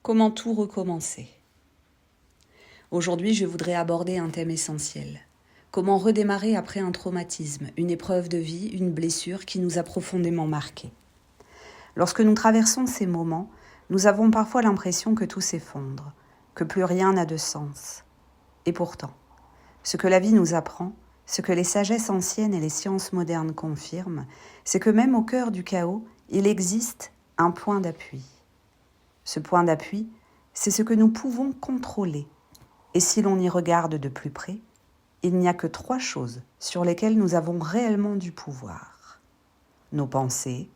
Comment tout recommencer? Aujourd'hui, je voudrais aborder un thème essentiel. Comment redémarrer après un traumatisme, une épreuve de vie, une blessure qui nous a profondément marqués. Lorsque nous traversons ces moments, nous avons parfois l'impression que tout s'effondre, que plus rien n'a de sens. Et pourtant, ce que la vie nous apprend, ce que les sagesses anciennes et les sciences modernes confirment, c'est que même au cœur du chaos, il existe un point d'appui. Ce point d'appui, c'est ce que nous pouvons contrôler. Et si l'on y regarde de plus près, il n'y a que 3 choses sur lesquelles nous avons réellement du pouvoir. Nos pensées,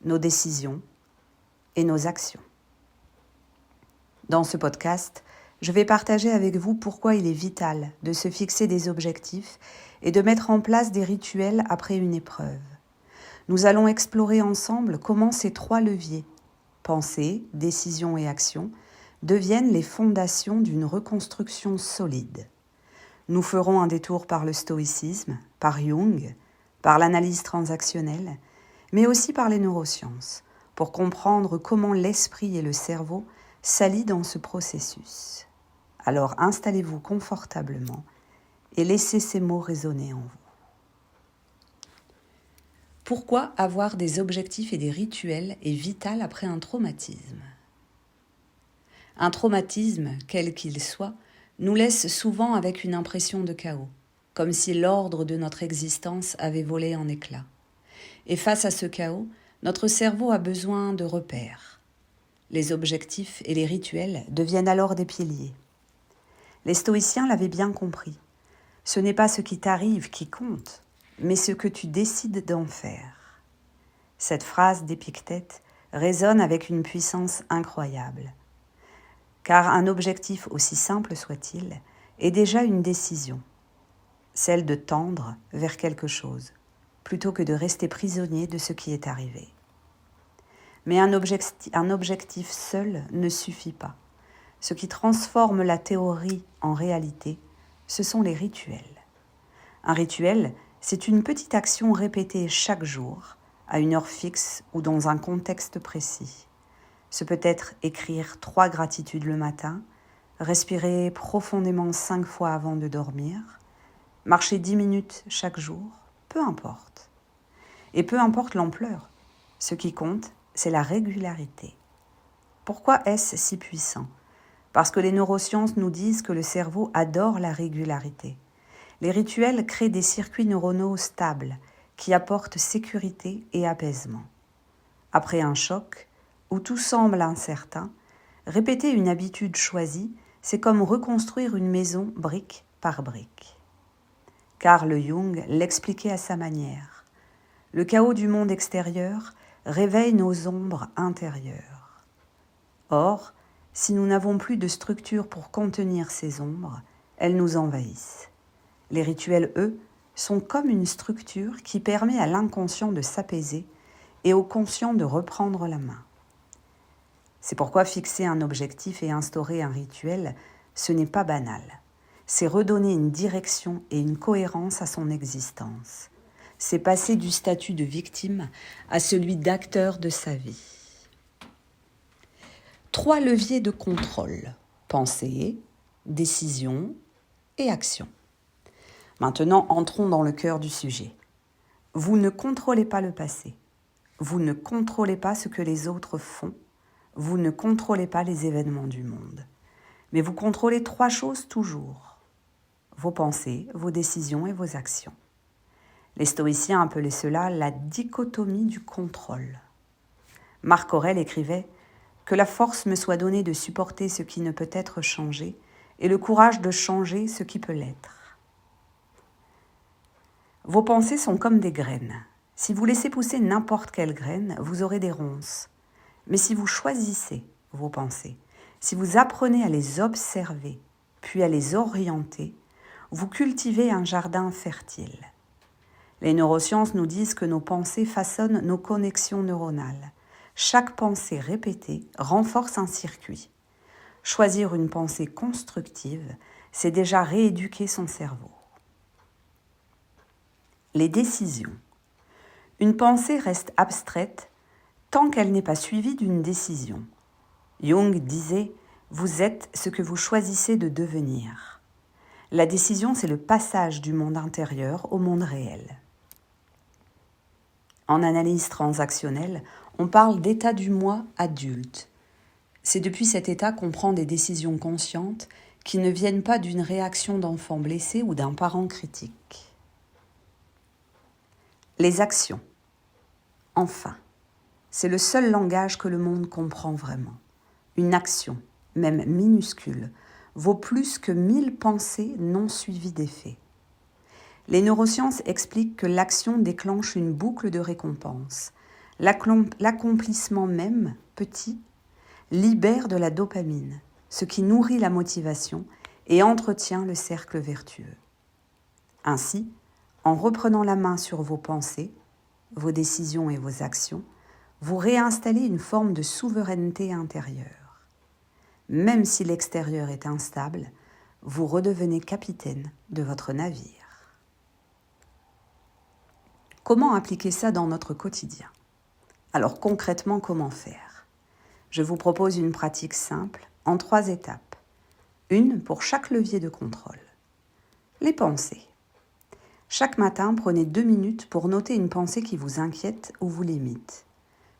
nos décisions et nos actions. Dans ce podcast, je vais partager avec vous pourquoi il est vital de se fixer des objectifs et de mettre en place des rituels après une épreuve. Nous allons explorer ensemble comment ces 3 leviers, pensée, décision et action, deviennent les fondations d'une reconstruction solide. Nous ferons un détour par le stoïcisme, par Jung, par l'analyse transactionnelle, mais aussi par les neurosciences, pour comprendre comment l'esprit et le cerveau s'allient dans ce processus. Alors installez-vous confortablement et laissez ces mots résonner en vous. Pourquoi avoir des objectifs et des rituels est vital après un traumatisme? Un traumatisme, quel qu'il soit, nous laisse souvent avec une impression de chaos, comme si l'ordre de notre existence avait volé en éclats. Et face à ce chaos, notre cerveau a besoin de repères. Les objectifs et les rituels deviennent alors des piliers. Les stoïciens l'avaient bien compris. Ce n'est pas ce qui t'arrive qui compte, mais ce que tu décides d'en faire. Cette phrase d'Épictète résonne avec une puissance incroyable. Car un objectif, aussi simple soit-il, est déjà une décision, celle de tendre vers quelque chose, plutôt que de rester prisonnier de ce qui est arrivé. Mais un objectif seul ne suffit pas. Ce qui transforme la théorie en réalité, ce sont les rituels. Un rituel, c'est une petite action répétée chaque jour, à une heure fixe ou dans un contexte précis. Ce peut être écrire 3 gratitudes le matin, respirer profondément 5 fois avant de dormir, marcher 10 minutes chaque jour, peu importe. Et peu importe l'ampleur, ce qui compte, c'est la régularité. Pourquoi est-ce si puissant? Parce que les neurosciences nous disent que le cerveau adore la régularité. Les rituels créent des circuits neuronaux stables qui apportent sécurité et apaisement. Après un choc, où tout semble incertain, répéter une habitude choisie, c'est comme reconstruire une maison brique par brique. Carl Jung l'expliquait à sa manière. Le chaos du monde extérieur réveille nos ombres intérieures. Or, si nous n'avons plus de structure pour contenir ces ombres, elles nous envahissent. Les rituels, eux, sont comme une structure qui permet à l'inconscient de s'apaiser et au conscient de reprendre la main. C'est pourquoi fixer un objectif et instaurer un rituel, ce n'est pas banal. C'est redonner une direction et une cohérence à son existence. C'est passer du statut de victime à celui d'acteur de sa vie. 3 leviers de contrôle: pensée, décision et action. Maintenant, entrons dans le cœur du sujet. Vous ne contrôlez pas le passé. Vous ne contrôlez pas ce que les autres font. Vous ne contrôlez pas les événements du monde. Mais vous contrôlez 3 choses toujours: vos pensées, vos décisions et vos actions. Les stoïciens appelaient cela la dichotomie du contrôle. Marc Aurèle écrivait « Que la force me soit donnée de supporter ce qui ne peut être changé et le courage de changer ce qui peut l'être. » Vos pensées sont comme des graines. Si vous laissez pousser n'importe quelle graine, vous aurez des ronces. Mais si vous choisissez vos pensées, si vous apprenez à les observer, puis à les orienter, vous cultivez un jardin fertile. Les neurosciences nous disent que nos pensées façonnent nos connexions neuronales. Chaque pensée répétée renforce un circuit. Choisir une pensée constructive, c'est déjà rééduquer son cerveau. Les décisions. Une pensée reste abstraite tant qu'elle n'est pas suivie d'une décision. Jung disait « Vous êtes ce que vous choisissez de devenir ». La décision, c'est le passage du monde intérieur au monde réel. En analyse transactionnelle, on parle d'état du moi adulte. C'est depuis cet état qu'on prend des décisions conscientes qui ne viennent pas d'une réaction d'enfant blessé ou d'un parent critique. Les actions. Enfin, c'est le seul langage que le monde comprend vraiment. Une action, même minuscule, vaut plus que 1000 pensées non suivies d'effets. Les neurosciences expliquent que l'action déclenche une boucle de récompense. L'accomplissement même, petit, libère de la dopamine, ce qui nourrit la motivation et entretient le cercle vertueux. Ainsi, en reprenant la main sur vos pensées, vos décisions et vos actions, vous réinstallez une forme de souveraineté intérieure. Même si l'extérieur est instable, vous redevenez capitaine de votre navire. Comment appliquer ça dans notre quotidien? Alors concrètement, comment faire? Je vous propose une pratique simple en 3 étapes. Une pour chaque levier de contrôle. Les pensées. Chaque matin, prenez 2 minutes pour noter une pensée qui vous inquiète ou vous limite.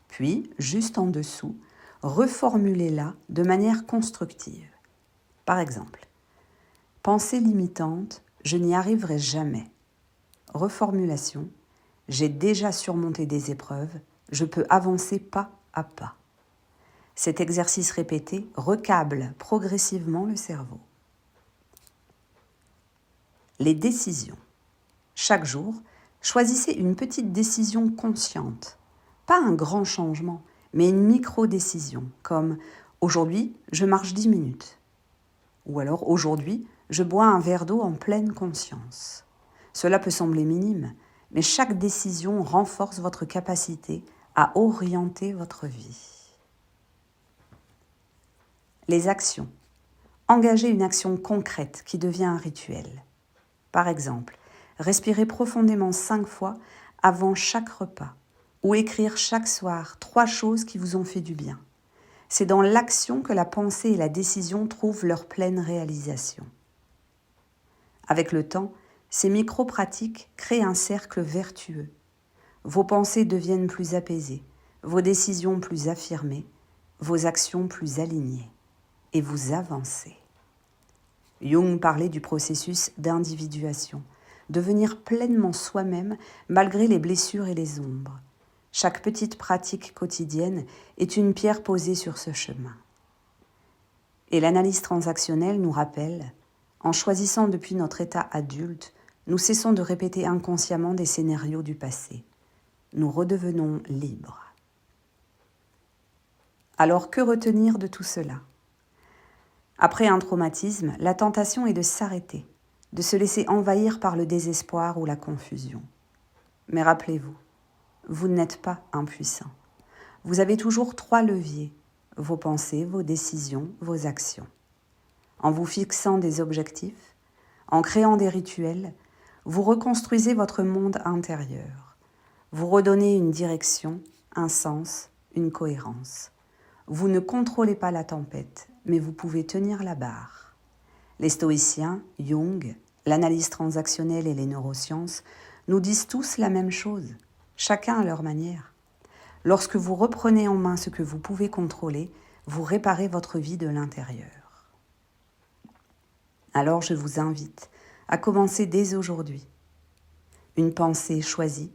Puis, juste en dessous, reformulez-la de manière constructive. Par exemple, pensée limitante, je n'y arriverai jamais. Reformulation, j'ai déjà surmonté des épreuves, je peux avancer pas à pas. Cet exercice répété recable progressivement le cerveau. Les décisions. Chaque jour, choisissez une petite décision consciente. Pas un grand changement, mais une micro-décision, comme « Aujourd'hui, je marche 10 minutes » ou alors « Aujourd'hui, je bois un verre d'eau en pleine conscience ». Cela peut sembler minime, mais chaque décision renforce votre capacité à orienter votre vie. Les actions. Engagez une action concrète qui devient un rituel. Par exemple, respirez profondément 5 fois avant chaque repas ou écrire chaque soir 3 choses qui vous ont fait du bien. C'est dans l'action que la pensée et la décision trouvent leur pleine réalisation. Avec le temps, ces micro-pratiques créent un cercle vertueux. Vos pensées deviennent plus apaisées, vos décisions plus affirmées, vos actions plus alignées, et vous avancez. Jung parlait du processus d'individuation, devenir pleinement soi-même malgré les blessures et les ombres. Chaque petite pratique quotidienne est une pierre posée sur ce chemin. Et l'analyse transactionnelle nous rappelle, en choisissant depuis notre état adulte, nous cessons de répéter inconsciemment des scénarios du passé. Nous redevenons libres. Alors que retenir de tout cela? Après un traumatisme, la tentation est de s'arrêter, de se laisser envahir par le désespoir ou la confusion. Mais rappelez-vous, vous n'êtes pas impuissant. Vous avez toujours 3 leviers, vos pensées, vos décisions, vos actions. En vous fixant des objectifs, en créant des rituels, vous reconstruisez votre monde intérieur. Vous redonnez une direction, un sens, une cohérence. Vous ne contrôlez pas la tempête, mais vous pouvez tenir la barre. Les stoïciens, Jung, l'analyse transactionnelle et les neurosciences nous disent tous la même chose, chacun à leur manière. Lorsque vous reprenez en main ce que vous pouvez contrôler, vous réparez votre vie de l'intérieur. Alors je vous invite à commencer dès aujourd'hui. Une pensée choisie,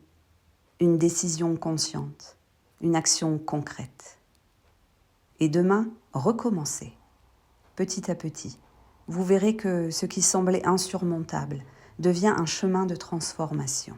une décision consciente, une action concrète. Et demain, recommencez. Petit à petit, vous verrez que ce qui semblait insurmontable devient un chemin de transformation.